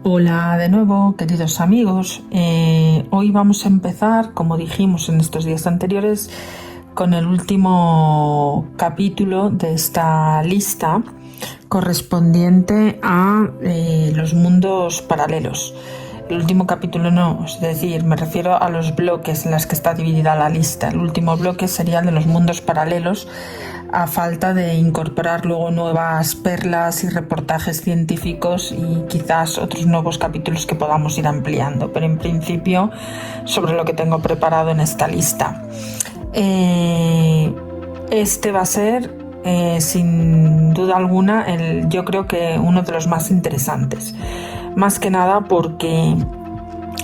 Hola de nuevo, queridos amigos. Hoy vamos a empezar, como dijimos en estos días anteriores, con el último capítulo de esta lista correspondiente a los mundos paralelos. El último capítulo no, es decir, me refiero a los bloques en los que está dividida la lista. El último bloque sería el de los mundos paralelos, a falta de incorporar luego nuevas perlas y reportajes científicos y quizás otros nuevos capítulos que podamos ir ampliando, pero en principio sobre lo que tengo preparado en esta lista. Este va a ser sin duda alguna yo creo que uno de los más interesantes, más que nada porque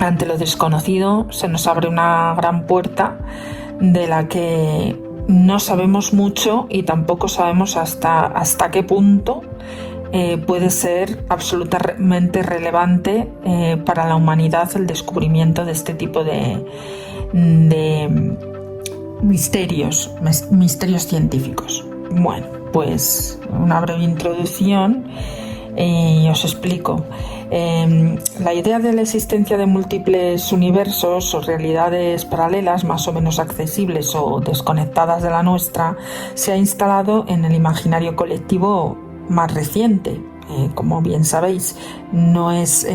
ante lo desconocido se nos abre una gran puerta de la que no sabemos mucho y tampoco sabemos hasta qué punto puede ser absolutamente relevante para la humanidad el descubrimiento de este tipo de misterios científicos. Bueno, pues una breve introducción y os explico. La idea de la existencia de múltiples universos o realidades paralelas más o menos accesibles o desconectadas de la nuestra se ha instalado en el imaginario colectivo más reciente. Como bien sabéis, no es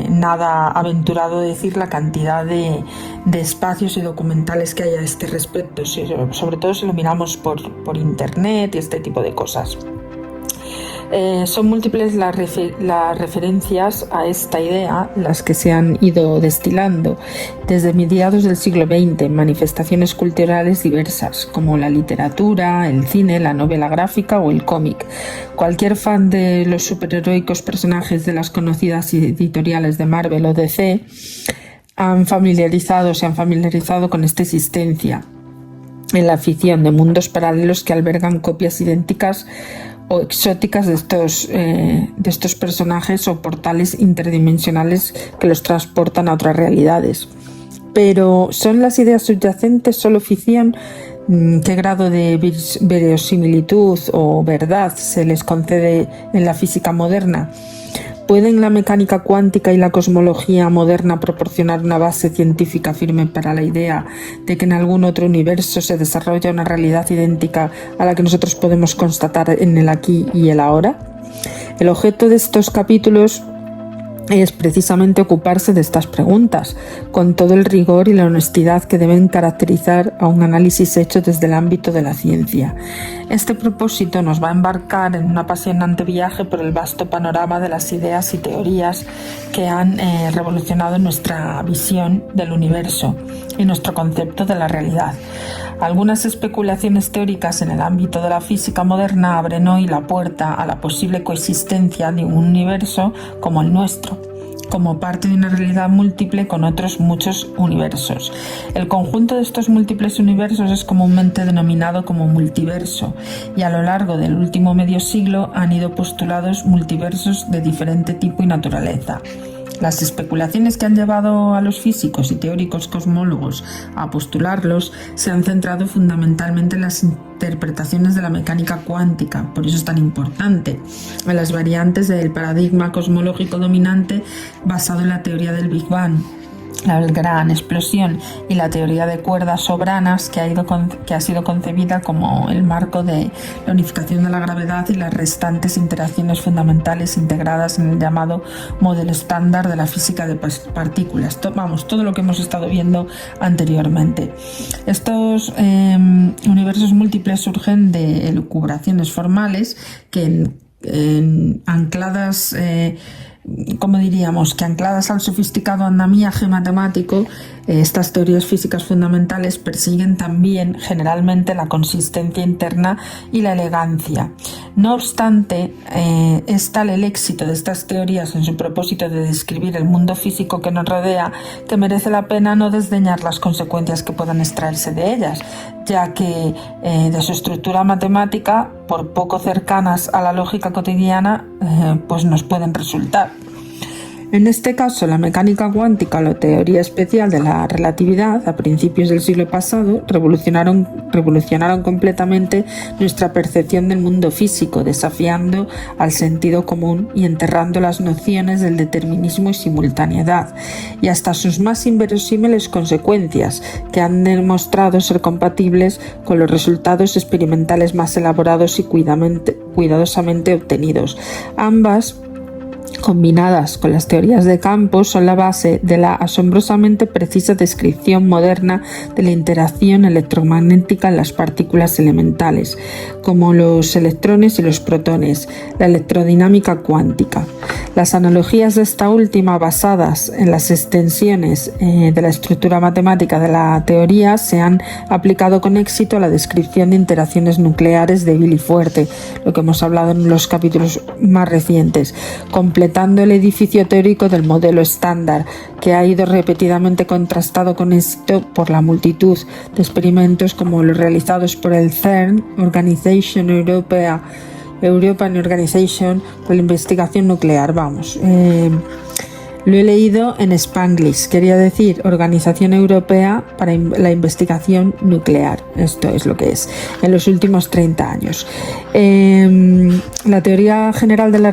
nada aventurado decir la cantidad de espacios y documentales que hay a este respecto, sobre todo si lo miramos por internet y este tipo de cosas. Son múltiples las referencias a esta idea, las que se han ido destilando desde mediados del siglo XX en manifestaciones culturales diversas, como la literatura, el cine, la novela gráfica o el cómic. Cualquier fan de los superheroicos personajes de las conocidas editoriales de Marvel o DC se han familiarizado con esta existencia en la ficción de mundos paralelos que albergan copias idénticas o exóticas de estos personajes o portales interdimensionales que los transportan a otras realidades. Pero ¿son las ideas subyacentes solo ficción? ¿Qué grado de verosimilitud o verdad se les concede en la física moderna? ¿Pueden la mecánica cuántica y la cosmología moderna proporcionar una base científica firme para la idea de que en algún otro universo se desarrolla una realidad idéntica a la que nosotros podemos constatar en el aquí y el ahora? El objeto de estos capítulos es precisamente ocuparse de estas preguntas, con todo el rigor y la honestidad que deben caracterizar a un análisis hecho desde el ámbito de la ciencia. Este propósito nos va a embarcar en un apasionante viaje por el vasto panorama de las ideas y teorías que han revolucionado nuestra visión del universo y nuestro concepto de la realidad. Algunas especulaciones teóricas en el ámbito de la física moderna abren hoy la puerta a la posible coexistencia de un universo como el nuestro, como parte de una realidad múltiple con otros muchos universos. El conjunto de estos múltiples universos es comúnmente denominado como multiverso, y a lo largo del último medio siglo han ido postulados multiversos de diferente tipo y naturaleza. Las especulaciones que han llevado a los físicos y teóricos cosmólogos a postularlos se han centrado fundamentalmente en las interpretaciones de la mecánica cuántica, por eso es tan importante, en las variantes del paradigma cosmológico dominante basado en la teoría del Big Bang, la gran explosión, y la teoría de cuerdas sobranas que ha sido concebida como el marco de la unificación de la gravedad y las restantes interacciones fundamentales integradas en el llamado modelo estándar de la física de partículas. Todo lo que hemos estado viendo anteriormente. Estos universos múltiples surgen de elucubraciones formales que ancladas al sofisticado andamiaje matemático, estas teorías físicas fundamentales persiguen también generalmente la consistencia interna y la elegancia. No obstante, es tal el éxito de estas teorías en su propósito de describir el mundo físico que nos rodea que merece la pena no desdeñar las consecuencias que puedan extraerse de ellas, ya que de su estructura matemática, por poco cercanas a la lógica cotidiana, pues nos pueden resultar. En este caso, la mecánica cuántica o la teoría especial de la relatividad, a principios del siglo pasado, revolucionaron completamente nuestra percepción del mundo físico, desafiando al sentido común y enterrando las nociones del determinismo y simultaneidad, y hasta sus más inverosímiles consecuencias, que han demostrado ser compatibles con los resultados experimentales más elaborados y cuidadosamente obtenidos. Ambas, combinadas con las teorías de campo, son la base de la asombrosamente precisa descripción moderna de la interacción electromagnética en las partículas elementales, como los electrones y los protones, la electrodinámica cuántica. Las analogías de esta última, basadas en las extensiones de la estructura matemática de la teoría, se han aplicado con éxito a la descripción de interacciones nucleares débil y fuerte, lo que hemos hablado en los capítulos más recientes, completando el edificio teórico del modelo estándar, que ha ido repetidamente contrastado con éxito por la multitud de experimentos como los realizados por el CERN, European Organization for Investigación Nuclear. Lo he leído en Spanglish, quería decir Organización Europea para la Investigación Nuclear. Esto es lo que es, en los últimos 30 años. La teoría general de la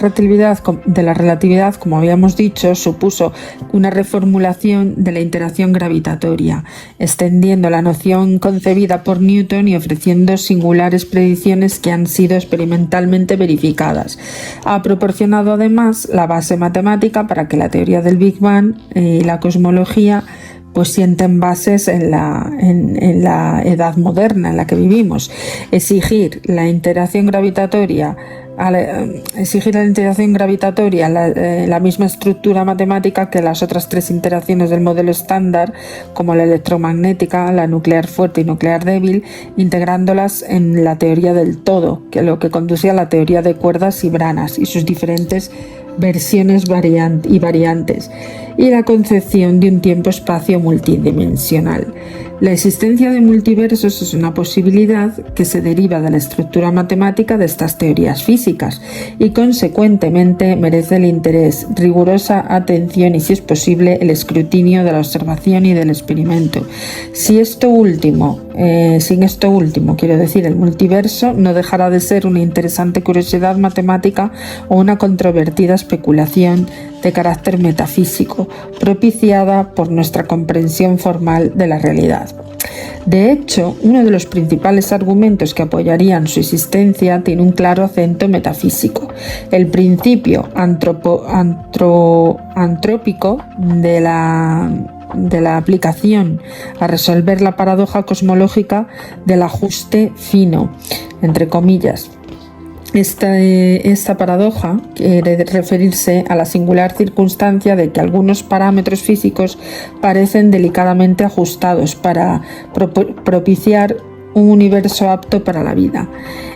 relatividad, como habíamos dicho, supuso una reformulación de la interacción gravitatoria, extendiendo la noción concebida por Newton y ofreciendo singulares predicciones que han sido experimentalmente verificadas. Ha proporcionado además la base matemática para que la teoría del Big Bang y la cosmología pues sienten bases en la edad moderna en la que vivimos. Exigir la interacción gravitatoria, la misma estructura matemática que las otras tres interacciones del modelo estándar, como la electromagnética, la nuclear fuerte y nuclear débil, integrándolas en la teoría del todo, que lo que conduce a la teoría de cuerdas y branas y sus diferentes versiones y variantes, y la concepción de un tiempo-espacio multidimensional. La existencia de multiversos es una posibilidad que se deriva de la estructura matemática de estas teorías físicas y consecuentemente merece el interés, rigurosa atención y, si es posible, el escrutinio de la observación y del experimento. Sin esto último, quiero decir, el multiverso no dejará de ser una interesante curiosidad matemática o una controvertida especulación de carácter metafísico, propiciada por nuestra comprensión formal de la realidad. De hecho, uno de los principales argumentos que apoyarían su existencia tiene un claro acento metafísico. El principio antrópico de la aplicación a resolver la paradoja cosmológica del ajuste fino, entre comillas. Esta paradoja quiere referirse a la singular circunstancia de que algunos parámetros físicos parecen delicadamente ajustados para propiciar un universo apto para la vida.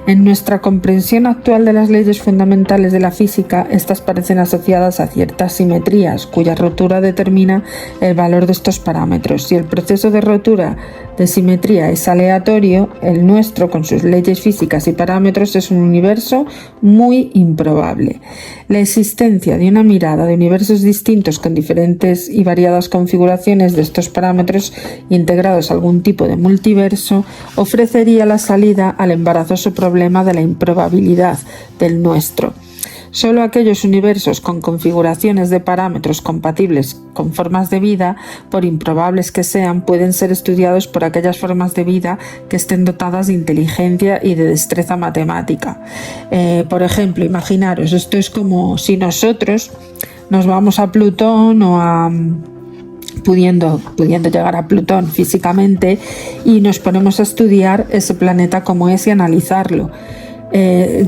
En nuestra comprensión actual de las leyes fundamentales de la física, estas parecen asociadas a ciertas simetrías, cuya rotura determina el valor de estos parámetros. Si el proceso de rotura de simetría es aleatorio, el nuestro, con sus leyes físicas y parámetros, es un universo muy improbable. La existencia de una mirada de universos distintos con diferentes y variadas configuraciones de estos parámetros integrados a algún tipo de multiverso ofrecería la salida al embarazoso problema de la improbabilidad del nuestro. Solo aquellos universos con configuraciones de parámetros compatibles con formas de vida, por improbables que sean, pueden ser estudiados por aquellas formas de vida que estén dotadas de inteligencia y de destreza matemática. Por ejemplo, imaginaros, esto es como si nosotros nos vamos a Plutón o pudiendo llegar a Plutón físicamente y nos ponemos a estudiar ese planeta como es y analizarlo.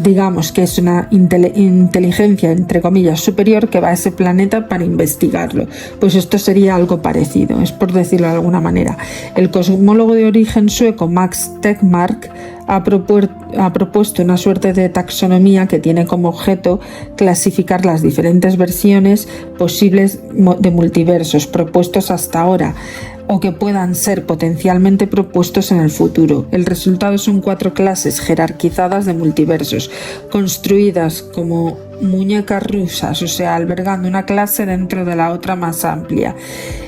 Digamos que es una inteligencia, entre comillas, superior que va a ese planeta para investigarlo. Pues esto sería algo parecido, es por decirlo de alguna manera. El cosmólogo de origen sueco Max Tegmark ha propuesto una suerte de taxonomía que tiene como objeto clasificar las diferentes versiones posibles de multiversos propuestos hasta ahora, o que puedan ser potencialmente propuestos en el futuro. El resultado son 4 clases jerarquizadas de multiversos, construidas como muñecas rusas, o sea, albergando una clase dentro de la otra más amplia.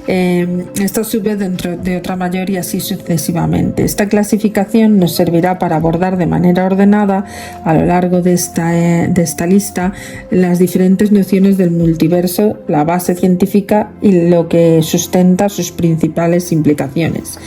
Esta a su vez dentro de otra mayor y así sucesivamente. Esta clasificación nos servirá para abordar de manera ordenada a lo largo de esta lista las diferentes nociones del multiverso, la base científica y lo que sustenta sus principales implicaciones.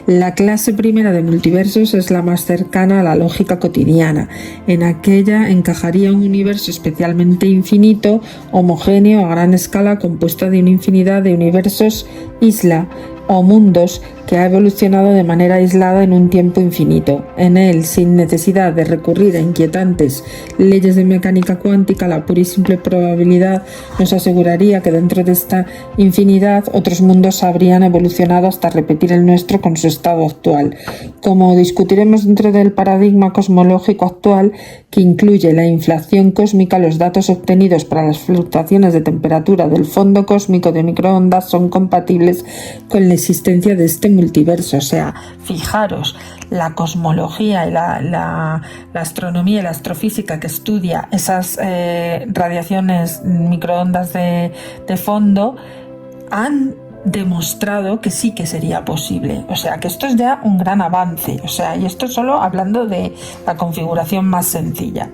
La clase primera de multiversos es la más cercana a la lógica cotidiana. En aquella encajaría un universo especialmente infinito, homogéneo a gran escala, compuesto de una infinidad de universos isla o mundos que ha evolucionado de manera aislada en un tiempo infinito. En él, sin necesidad de recurrir a inquietantes leyes de mecánica cuántica, la pura y simple probabilidad nos aseguraría que dentro de esta infinidad otros mundos habrían evolucionado hasta repetir el nuestro con su estado actual. Como discutiremos dentro del paradigma cosmológico actual, que incluye la inflación cósmica, los datos obtenidos para las fluctuaciones de temperatura del fondo cósmico de microondas son compatibles con la existencia de este multiverso. O sea, fijaros, la cosmología y la astronomía y la astrofísica que estudia esas radiaciones microondas de fondo han demostrado que sí que sería posible. O sea, que esto es ya un gran avance. O sea, y esto solo hablando de la configuración más sencilla.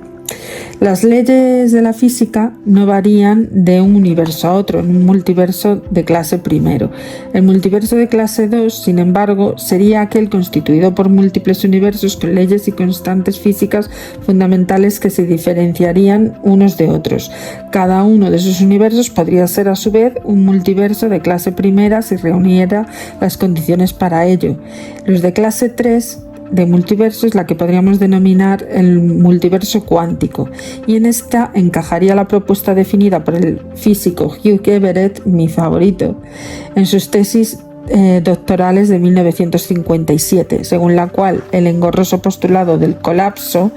Las leyes de la física no varían de un universo a otro, en un multiverso de clase primero. El multiverso de clase 2, sin embargo, sería aquel constituido por múltiples universos con leyes y constantes físicas fundamentales que se diferenciarían unos de otros. Cada uno de esos universos podría ser a su vez un multiverso de clase primera si reuniera las condiciones para ello. Los de clase 3 de multiverso es la que podríamos denominar el multiverso cuántico, y en esta encajaría la propuesta definida por el físico Hugh Everett, mi favorito, en sus tesis doctorales de 1957, según la cual el engorroso postulado del colapso,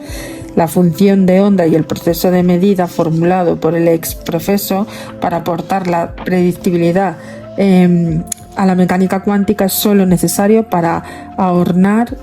la función de onda y el proceso de medida formulado por el ex profeso para aportar la predictibilidad a la mecánica cuántica es solo necesario para ahormar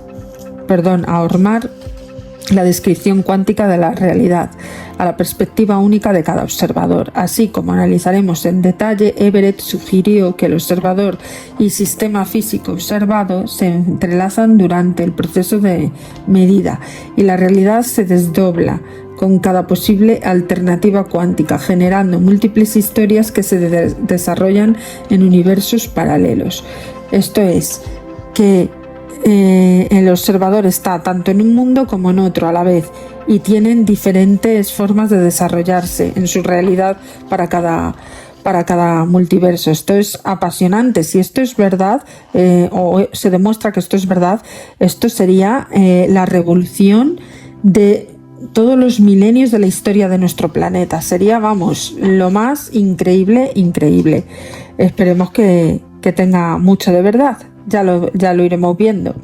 la descripción cuántica de la realidad a la perspectiva única de cada observador. Así como analizaremos en detalle, Everett sugirió que el observador y sistema físico observado se entrelazan durante el proceso de medida y la realidad se desdobla con cada posible alternativa cuántica, generando múltiples historias que se desarrollan en universos paralelos. Esto es, que el observador está tanto en un mundo como en otro a la vez y tienen diferentes formas de desarrollarse en su realidad para cada multiverso. Esto es apasionante. Si esto es verdad, o se demuestra que esto es verdad, esto sería la revolución de todos los milenios de la historia de nuestro planeta. Sería, vamos, lo más increíble. Esperemos que tenga mucho de verdad. Ya lo iremos viendo.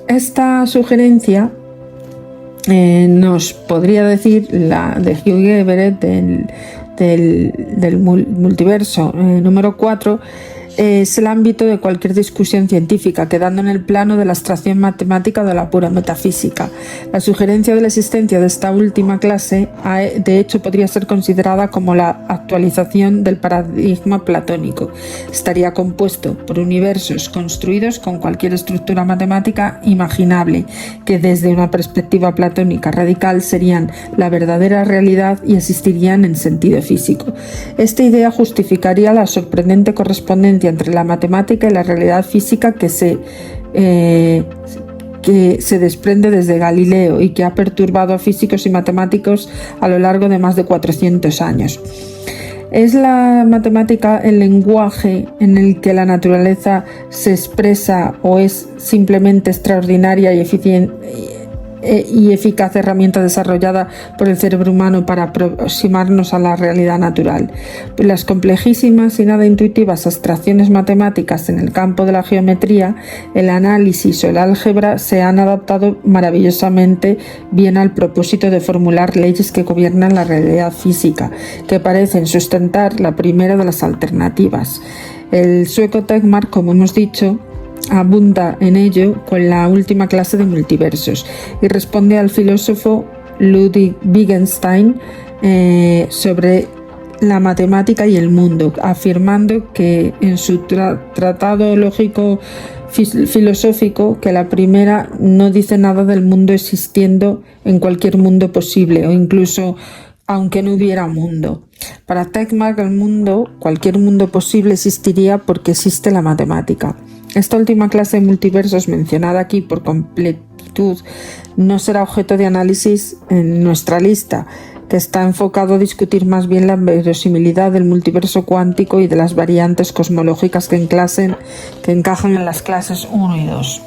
Esta sugerencia nos podría decir, la de Hugh Everett del multiverso número 4, es el ámbito de cualquier discusión científica, quedando en el plano de la abstracción matemática o de la pura metafísica. La sugerencia de la existencia de esta última clase, de hecho, podría ser considerada como la actualización del paradigma platónico. Estaría compuesto por universos construidos con cualquier estructura matemática imaginable, que desde una perspectiva platónica radical serían la verdadera realidad y existirían en sentido físico. Esta idea justificaría la sorprendente correspondencia entre la matemática y la realidad física que se desprende desde Galileo y que ha perturbado a físicos y matemáticos a lo largo de más de 400 años. ¿Es la matemática el lenguaje en el que la naturaleza se expresa o es simplemente extraordinaria y eficaz herramienta desarrollada por el cerebro humano para aproximarnos a la realidad natural? Las complejísimas y nada intuitivas abstracciones matemáticas en el campo de la geometría, el análisis o el álgebra se han adaptado maravillosamente bien al propósito de formular leyes que gobiernan la realidad física, que parecen sustentar la primera de las alternativas. El sueco Tegmark, como hemos dicho, abunda en ello con la última clase de multiversos y responde al filósofo Ludwig Wittgenstein sobre la matemática y el mundo, afirmando que en su tratado lógico filosófico que la primera no dice nada del mundo existiendo en cualquier mundo posible o incluso aunque no hubiera mundo. Para Tegmark el mundo, cualquier mundo posible existiría porque existe la matemática. Esta última clase de multiversos mencionada aquí por completitud no será objeto de análisis en nuestra lista, que está enfocado a discutir más bien la verosimilidad del multiverso cuántico y de las variantes cosmológicas que encajan en las clases 1 y 2.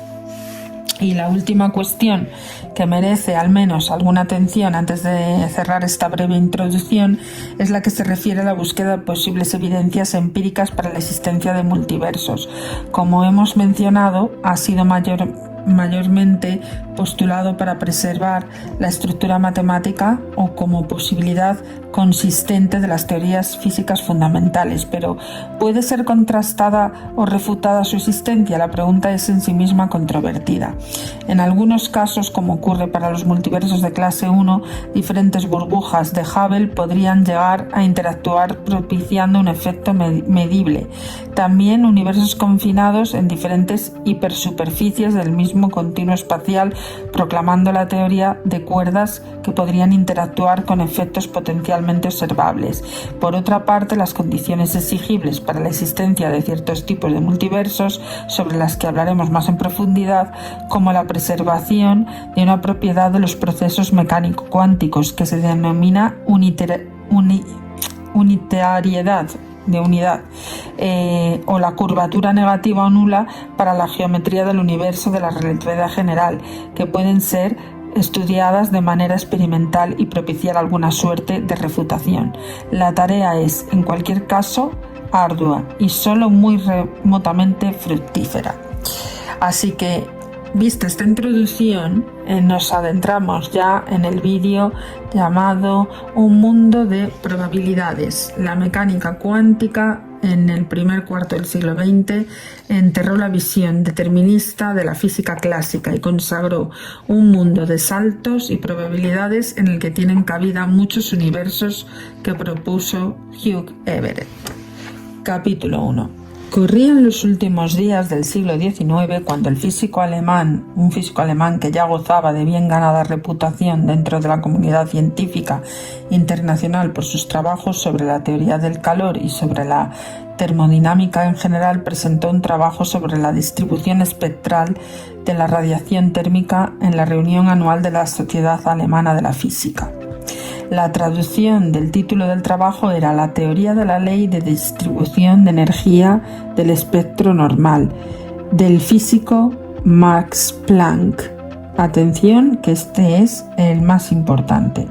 Y la última cuestión que merece al menos alguna atención antes de cerrar esta breve introducción es la que se refiere a la búsqueda de posibles evidencias empíricas para la existencia de multiversos. Como hemos mencionado, ha sido mayormente postulado para preservar la estructura matemática o como posibilidad consistente de las teorías físicas fundamentales, pero ¿puede ser contrastada o refutada su existencia? La pregunta es en sí misma controvertida. En algunos casos, como ocurre para los multiversos de clase 1, diferentes burbujas de Hubble podrían llegar a interactuar propiciando un efecto medible. También universos confinados en diferentes hipersuperficies del mismo continuo espacial, proclamando la teoría de cuerdas que podrían interactuar con efectos potencialmente observables. Por otra parte, las condiciones exigibles para la existencia de ciertos tipos de multiversos, sobre las que hablaremos más en profundidad, como la preservación de una propiedad de los procesos mecánico-cuánticos que se denomina unitariedad de unidad, o la curvatura negativa o nula para la geometría del universo de la relatividad general, que pueden ser estudiadas de manera experimental y propiciar alguna suerte de refutación. La tarea es, en cualquier caso, ardua y solo muy remotamente fructífera. Así que, vista esta introducción, nos adentramos ya en el vídeo llamado Un mundo de probabilidades. La mecánica cuántica en el primer cuarto del siglo XX enterró la visión determinista de la física clásica y consagró un mundo de saltos y probabilidades en el que tienen cabida muchos universos que propuso Hugh Everett. Capítulo 1. Corrían los últimos días del siglo XIX cuando un físico alemán que ya gozaba de bien ganada reputación dentro de la comunidad científica internacional por sus trabajos sobre la teoría del calor y sobre la termodinámica en general, presentó un trabajo sobre la distribución espectral de la radiación térmica en la reunión anual de la Sociedad Alemana de la Física. La traducción del título del trabajo era La teoría de la ley de distribución de energía del espectro normal, del físico Max Planck. Atención, que este es el más importante.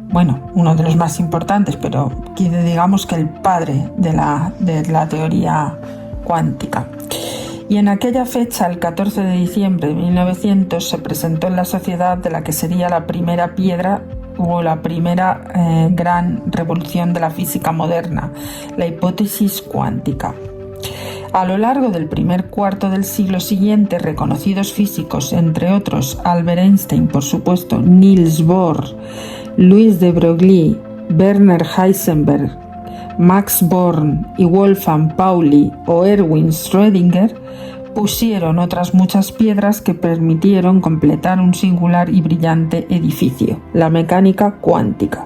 Bueno, uno de los más importantes, pero digamos que el padre de la teoría cuántica. Y en aquella fecha, el 14 de diciembre de 1900, se presentó en la sociedad de la que sería la primera piedra o la primera gran revolución de la física moderna, la hipótesis cuántica. A lo largo del primer cuarto del siglo siguiente, reconocidos físicos, entre otros Albert Einstein, por supuesto, Niels Bohr, Louis de Broglie, Werner Heisenberg, Max Born y Wolfgang Pauli o Erwin Schrödinger, pusieron otras muchas piedras que permitieron completar un singular y brillante edificio, la mecánica cuántica.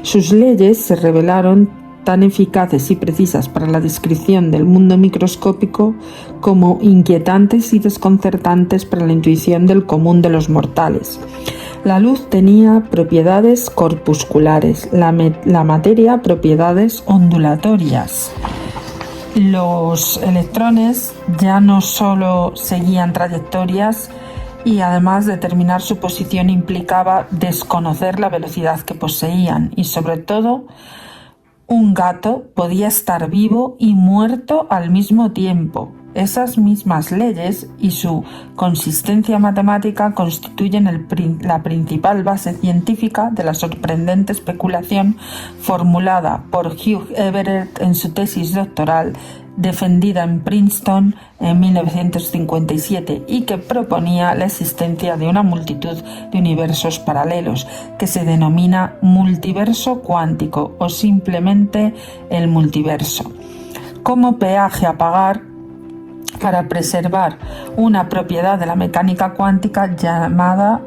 Sus leyes se revelaron tan eficaces y precisas para la descripción del mundo microscópico como inquietantes y desconcertantes para la intuición del común de los mortales. La luz tenía propiedades corpusculares, la materia propiedades ondulatorias. Los electrones ya no solo seguían trayectorias y además determinar su posición implicaba desconocer la velocidad que poseían y sobre todo un gato podía estar vivo y muerto al mismo tiempo. Esas mismas leyes y su consistencia matemática constituyen la principal base científica de la sorprendente especulación formulada por Hugh Everett en su tesis doctoral defendida en Princeton en 1957 y que proponía la existencia de una multitud de universos paralelos que se denomina multiverso cuántico o simplemente el multiverso, como peaje a pagar para preservar una propiedad de la mecánica cuántica llamada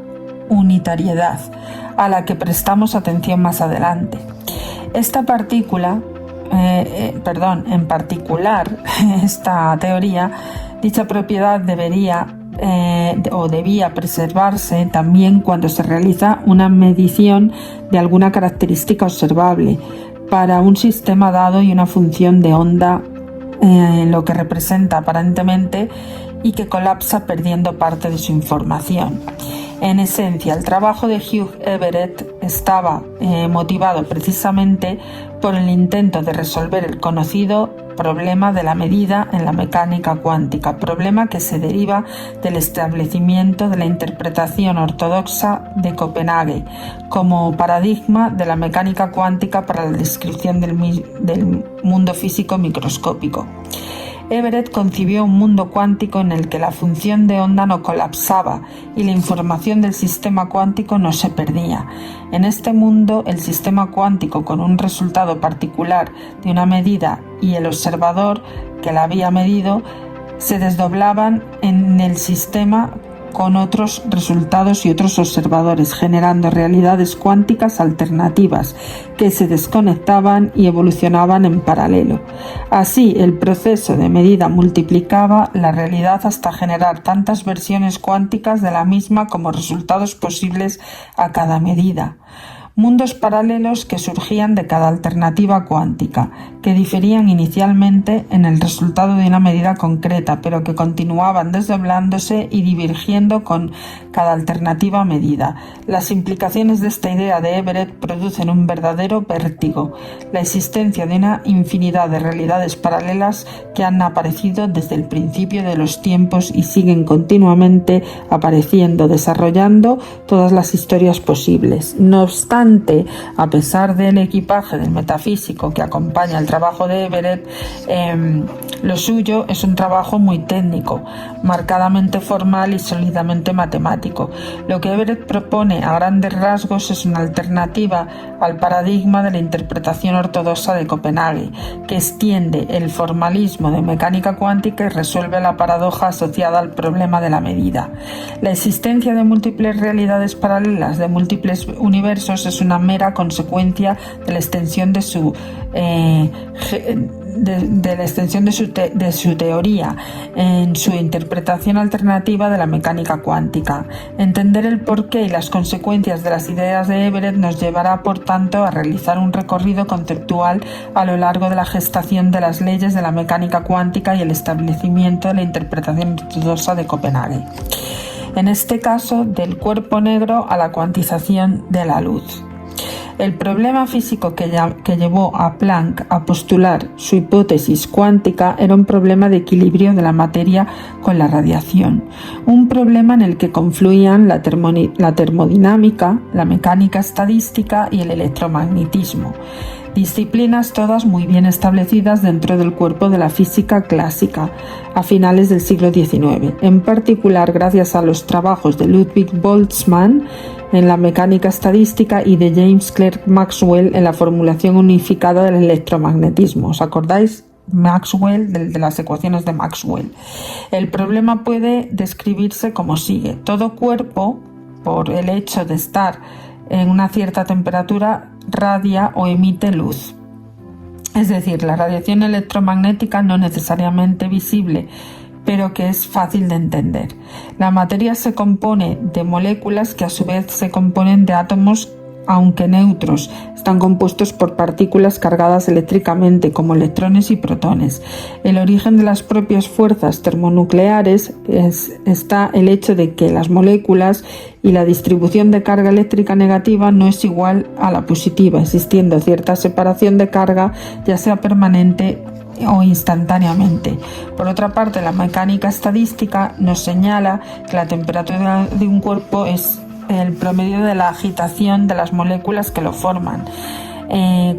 unitariedad, a la que prestamos atención más adelante. Esta partícula, en particular, esta teoría, dicha propiedad debía preservarse también cuando se realiza una medición de alguna característica observable para un sistema dado y una función de onda, lo que representa aparentemente y que colapsa perdiendo parte de su información. En esencia, el trabajo de Hugh Everett estaba motivado precisamente por el intento de resolver el conocido problema de la medida en la mecánica cuántica, problema que se deriva del establecimiento de la interpretación ortodoxa de Copenhague como paradigma de la mecánica cuántica para la descripción del mundo físico microscópico. Everett concibió un mundo cuántico en el que la función de onda no colapsaba y la información del sistema cuántico no se perdía. En este mundo, el sistema cuántico, con un resultado particular de una medida y el observador que la había medido, se desdoblaban en el sistema con otros resultados y otros observadores, generando realidades cuánticas alternativas que se desconectaban y evolucionaban en paralelo. Así, el proceso de medida multiplicaba la realidad hasta generar tantas versiones cuánticas de la misma como resultados posibles a cada medida. Mundos paralelos que surgían de cada alternativa cuántica, que diferían inicialmente en el resultado de una medida concreta, pero que continuaban desdoblándose y divergiendo con cada alternativa medida. Las implicaciones de esta idea de Everett producen un verdadero vértigo, la existencia de una infinidad de realidades paralelas que han aparecido desde el principio de los tiempos y siguen continuamente apareciendo, desarrollando todas las historias posibles. No obstante, a pesar del equipaje del metafísico que acompaña el trabajo de Everett, lo suyo es un trabajo muy técnico, marcadamente formal y sólidamente matemático. Lo que Everett propone a grandes rasgos es una alternativa al paradigma de la interpretación ortodoxa de Copenhague, que extiende el formalismo de mecánica cuántica y resuelve la paradoja asociada al problema de la medida. La existencia de múltiples realidades paralelas, de múltiples universos, es una mera consecuencia de la extensión de su teoría en su interpretación alternativa de la mecánica cuántica. Entender el porqué y las consecuencias de las ideas de Everett nos llevará, por tanto, a realizar un recorrido conceptual a lo largo de la gestación de las leyes de la mecánica cuántica y el establecimiento de la interpretación ortodoxa de Copenhague. En este caso, del cuerpo negro a la cuantización de la luz. El problema físico que llevó a Planck a postular su hipótesis cuántica era un problema de equilibrio de la materia con la radiación, un problema en el que confluían la termodinámica, la mecánica estadística y el electromagnetismo, disciplinas todas muy bien establecidas dentro del cuerpo de la física clásica a finales del siglo XIX, en particular gracias a los trabajos de Ludwig Boltzmann en la mecánica estadística y de James Clerk Maxwell en la formulación unificada del electromagnetismo. ¿Os acordáis? Maxwell, de las ecuaciones de Maxwell. El problema puede describirse como sigue. Todo cuerpo, por el hecho de estar en una cierta temperatura, radia o emite luz. Es decir, la radiación electromagnética no necesariamente visible, pero que es fácil de entender. La materia se compone de moléculas que a su vez se componen de átomos, aunque neutros. Están compuestos por partículas cargadas eléctricamente, como electrones y protones. El origen de las propias fuerzas termonucleares está el hecho de que las moléculas y la distribución de carga eléctrica negativa no es igual a la positiva, existiendo cierta separación de carga, ya sea permanente o instantáneamente. Por otra parte, la mecánica estadística nos señala que la temperatura de un cuerpo es el promedio de la agitación de las moléculas que lo forman.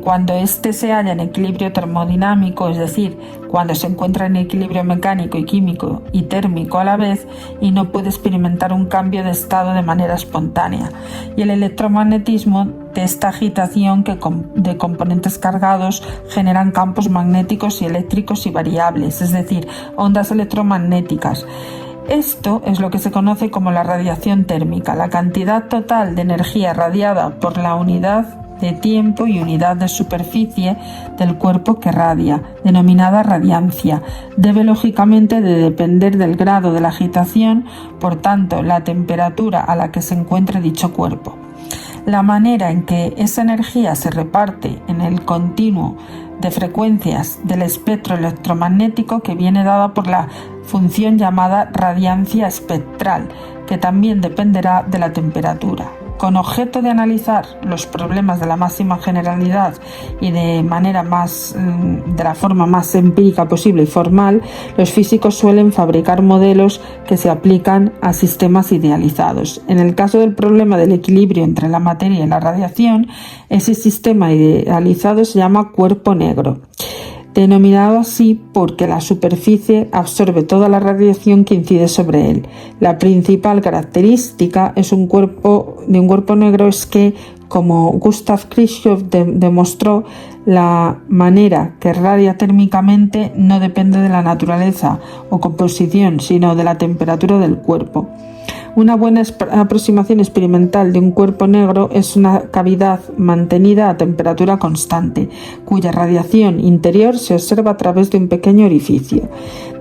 Cuando éste se halla en equilibrio termodinámico, es decir, cuando se encuentra en equilibrio mecánico y químico y térmico a la vez y no puede experimentar un cambio de estado de manera espontánea. Y el electromagnetismo de esta agitación de componentes cargados generan campos magnéticos y eléctricos y variables, es decir, ondas electromagnéticas. Esto es lo que se conoce como la radiación térmica, la cantidad total de energía radiada por la unidad de tiempo y unidad de superficie del cuerpo que radia, denominada radiancia. Debe lógicamente de depender del grado de la agitación, por tanto, la temperatura a la que se encuentre dicho cuerpo. La manera en que esa energía se reparte en el continuo de frecuencias del espectro electromagnético que viene dada por la función llamada radiancia espectral, que también dependerá de la temperatura. Con objeto de analizar los problemas de la máxima generalidad y de la forma más empírica posible y formal, los físicos suelen fabricar modelos que se aplican a sistemas idealizados. En el caso del problema del equilibrio entre la materia y la radiación, ese sistema idealizado se llama cuerpo negro, denominado así porque la superficie absorbe toda la radiación que incide sobre él. La principal característica de un cuerpo negro es que, como Gustav Kirchhoff demostró, la manera que radia térmicamente no depende de la naturaleza o composición, sino de la temperatura del cuerpo. Una buena aproximación experimental de un cuerpo negro es una cavidad mantenida a temperatura constante, cuya radiación interior se observa a través de un pequeño orificio.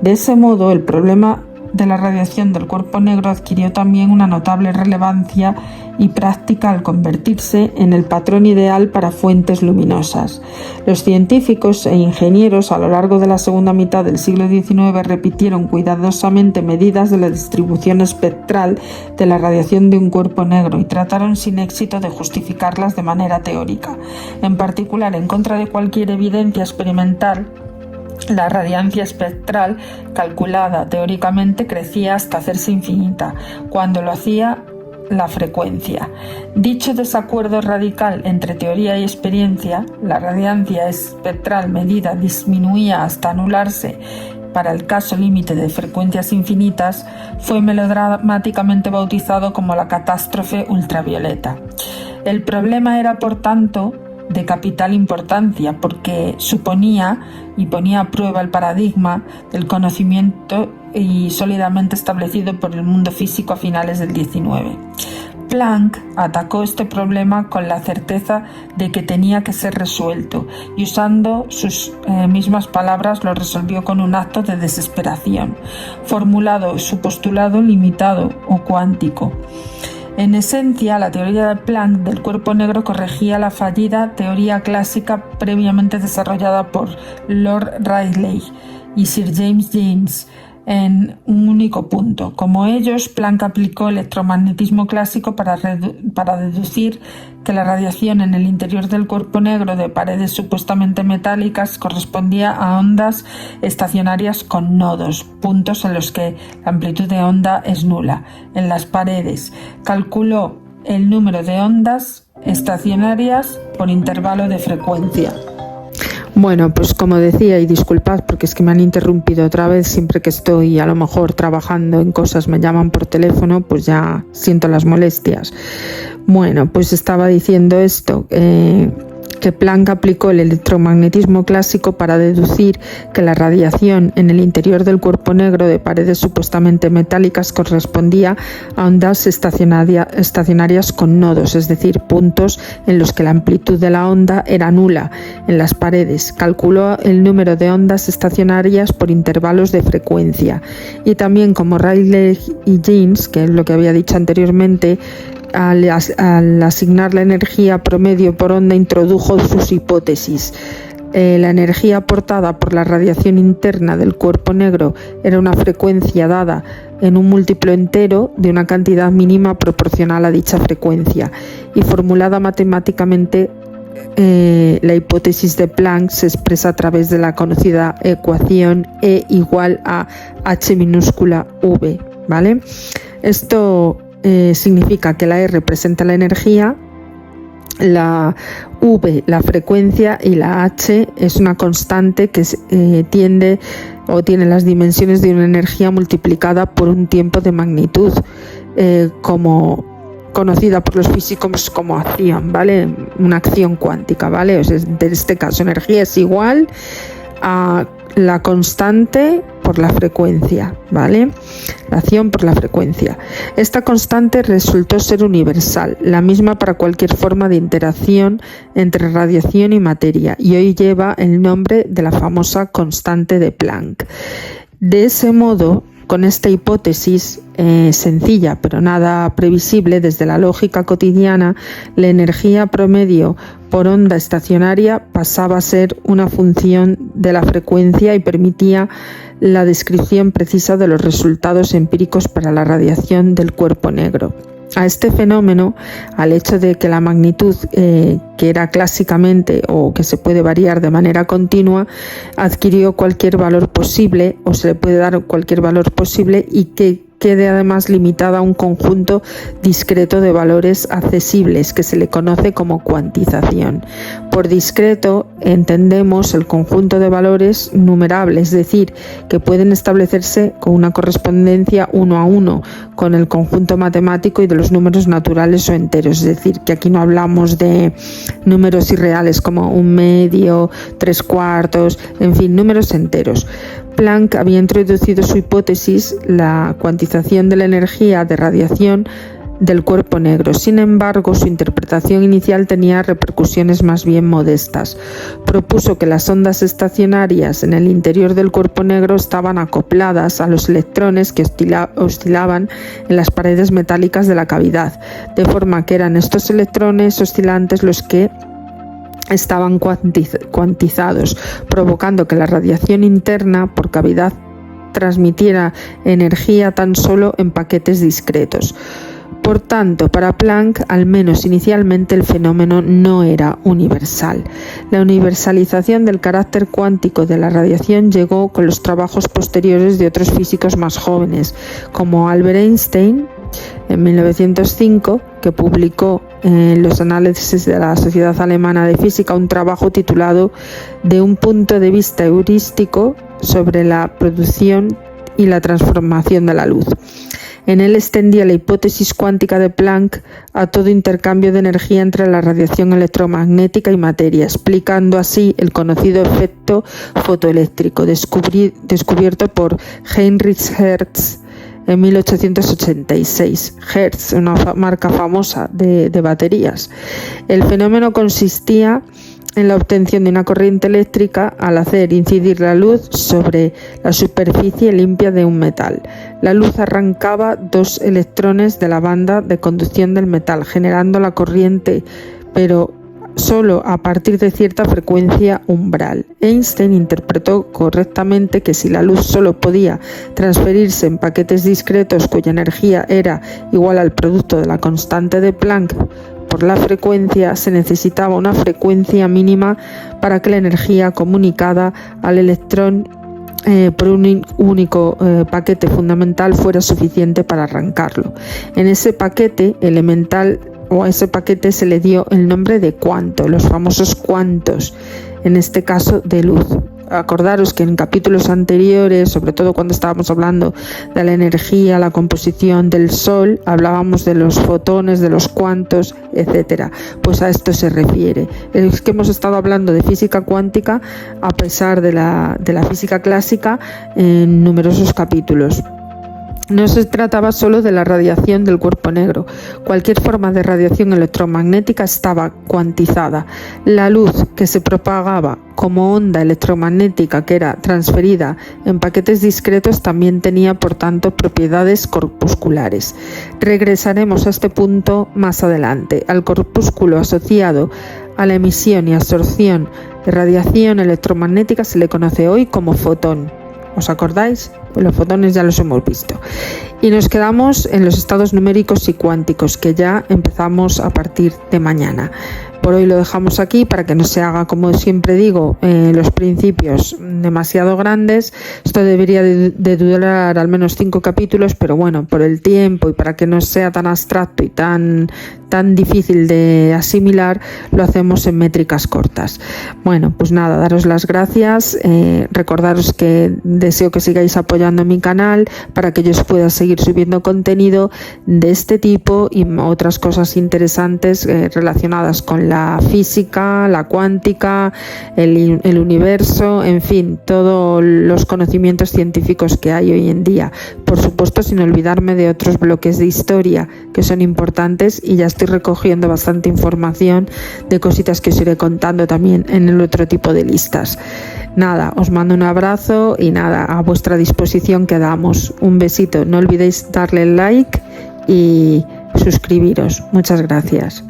De ese modo, el problema de la radiación del cuerpo negro adquirió también una notable relevancia y práctica al convertirse en el patrón ideal para fuentes luminosas. Los científicos e ingenieros a lo largo de la segunda mitad del siglo XIX repitieron cuidadosamente medidas de la distribución espectral de la radiación de un cuerpo negro y trataron sin éxito de justificarlas de manera teórica. En particular, en contra de cualquier evidencia experimental, la radiancia espectral calculada teóricamente crecía hasta hacerse infinita, cuando lo hacía la frecuencia. Dicho desacuerdo radical entre teoría y experiencia, la radiancia espectral medida disminuía hasta anularse para el caso límite de frecuencias infinitas, fue melodramáticamente bautizado como la catástrofe ultravioleta. El problema era, por tanto, de capital importancia, porque suponía y ponía a prueba el paradigma del conocimiento y sólidamente establecido por el mundo físico a finales del XIX. Planck atacó este problema con la certeza de que tenía que ser resuelto y, usando sus mismas palabras, lo resolvió con un acto de desesperación, formulado su postulado limitado o cuántico. En esencia, la teoría de Planck del cuerpo negro corregía la fallida teoría clásica previamente desarrollada por Lord Rayleigh y Sir James Jeans en un único punto. Como ellos, Planck aplicó el electromagnetismo clásico para deducir que la radiación en el interior del cuerpo negro de paredes supuestamente metálicas correspondía a ondas estacionarias con nodos, puntos en los que la amplitud de onda es nula. En las paredes calculó el número de ondas estacionarias por intervalo de frecuencia. Bueno, pues como decía, y disculpad porque es que me han interrumpido otra vez, siempre que estoy a lo mejor trabajando en cosas me llaman por teléfono, pues ya siento las molestias. Bueno, pues estaba diciendo esto, que Planck aplicó el electromagnetismo clásico para deducir que la radiación en el interior del cuerpo negro de paredes supuestamente metálicas correspondía a ondas estacionarias con nodos, es decir, puntos en los que la amplitud de la onda era nula en las paredes. Calculó el número de ondas estacionarias por intervalos de frecuencia y también, como Rayleigh y Jeans, que es lo que había dicho anteriormente, al asignar la energía promedio por onda introdujo sus hipótesis. La energía aportada por la radiación interna del cuerpo negro era una frecuencia dada en un múltiplo entero de una cantidad mínima proporcional a dicha frecuencia, y formulada matemáticamente, la hipótesis de Planck se expresa a través de la conocida ecuación E igual a H minúscula V, ¿vale? Esto significa que la E representa la energía La V, la frecuencia, y la H es una constante que tiene las dimensiones de una energía multiplicada por un tiempo de magnitud, como conocida por los físicos como acción, ¿vale? Una acción cuántica, ¿vale? O sea, en este caso, energía es igual a la constante por la frecuencia, ¿vale? La acción por la frecuencia. Esta constante resultó ser universal, la misma para cualquier forma de interacción entre radiación y materia, y hoy lleva el nombre de la famosa constante de Planck. De ese modo, con esta hipótesis sencilla pero nada previsible desde la lógica cotidiana, la energía promedio por onda estacionaria pasaba a ser una función de la frecuencia y permitía la descripción precisa de los resultados empíricos para la radiación del cuerpo negro. A este fenómeno, al hecho de que la magnitud, que era clásicamente o que se puede variar de manera continua, adquirió cualquier valor posible o se le puede dar cualquier valor posible y que quede además limitada a un conjunto discreto de valores accesibles que se le conoce como cuantización. Por discreto entendemos el conjunto de valores numerables, es decir, que pueden establecerse con una correspondencia 1 a 1 con el conjunto matemático y de los números naturales o enteros, es decir, que aquí no hablamos de números irreales como 1/2, 3/4, en fin, números enteros. Planck había introducido su hipótesis, la cuantización de la energía de radiación del cuerpo negro. Sin embargo, su interpretación inicial tenía repercusiones más bien modestas. Propuso que las ondas estacionarias en el interior del cuerpo negro estaban acopladas a los electrones que oscilaban en las paredes metálicas de la cavidad, de forma que eran estos electrones oscilantes los que estaban cuantizados, provocando que la radiación interna por cavidad transmitiera energía tan solo en paquetes discretos. Por tanto, para Planck, al menos inicialmente, el fenómeno no era universal. La universalización del carácter cuántico de la radiación llegó con los trabajos posteriores de otros físicos más jóvenes, como Albert Einstein, en 1905, que publicó en los análisis de la Sociedad Alemana de Física un trabajo titulado De un punto de vista heurístico sobre la producción y la transformación de la luz. En él extendía la hipótesis cuántica de Planck a todo intercambio de energía entre la radiación electromagnética y materia, explicando así el conocido efecto fotoeléctrico descubierto por Heinrich Hertz en 1886. Hertz, una marca famosa de baterías. El fenómeno consistía en la obtención de una corriente eléctrica al hacer incidir la luz sobre la superficie limpia de un metal. La luz arrancaba 2 electrones de la banda de conducción del metal, generando la corriente, pero solo a partir de cierta frecuencia umbral. Einstein interpretó correctamente que si la luz solo podía transferirse en paquetes discretos cuya energía era igual al producto de la constante de Planck por la frecuencia, se necesitaba una frecuencia mínima para que la energía comunicada al electrón por un único paquete fundamental fuera suficiente para arrancarlo. En ese paquete elemental o a ese paquete se le dio el nombre de cuanto, los famosos cuantos, en este caso de luz. Acordaros que en capítulos anteriores, sobre todo cuando estábamos hablando de la energía, la composición del Sol, hablábamos de los fotones, de los cuantos, etcétera. Pues a esto se refiere. Es que hemos estado hablando de física cuántica a pesar de la física clásica en numerosos capítulos. No se trataba solo de la radiación del cuerpo negro. Cualquier forma de radiación electromagnética estaba cuantizada. La luz que se propagaba como onda electromagnética que era transferida en paquetes discretos también tenía, por tanto, propiedades corpusculares. Regresaremos a este punto más adelante. Al corpúsculo asociado a la emisión y absorción de radiación electromagnética se le conoce hoy como fotón. ¿Os acordáis? Pues los fotones ya los hemos visto. Y nos quedamos en los estados numéricos y cuánticos, que ya empezamos a partir de mañana. por hoy lo dejamos aquí para que no se haga, como siempre digo, los principios demasiado grandes. Esto debería de durar al menos 5 capítulos, pero bueno, por el tiempo y para que no sea tan abstracto y tan difícil de asimilar, lo hacemos en métricas cortas. Bueno, pues nada, daros las gracias, recordaros que deseo que sigáis apoyando mi canal para que yo os pueda seguir subiendo contenido de este tipo y otras cosas interesantes relacionadas con la física, la cuántica, el universo, en fin, todos los conocimientos científicos que hay hoy en día. Por supuesto, sin olvidarme de otros bloques de historia que son importantes, y ya estoy recogiendo bastante información de cositas que os iré contando también en el otro tipo de listas. Nada, os mando un abrazo y nada, a vuestra disposición quedamos. Un besito, no olvidéis darle like y suscribiros. Muchas gracias.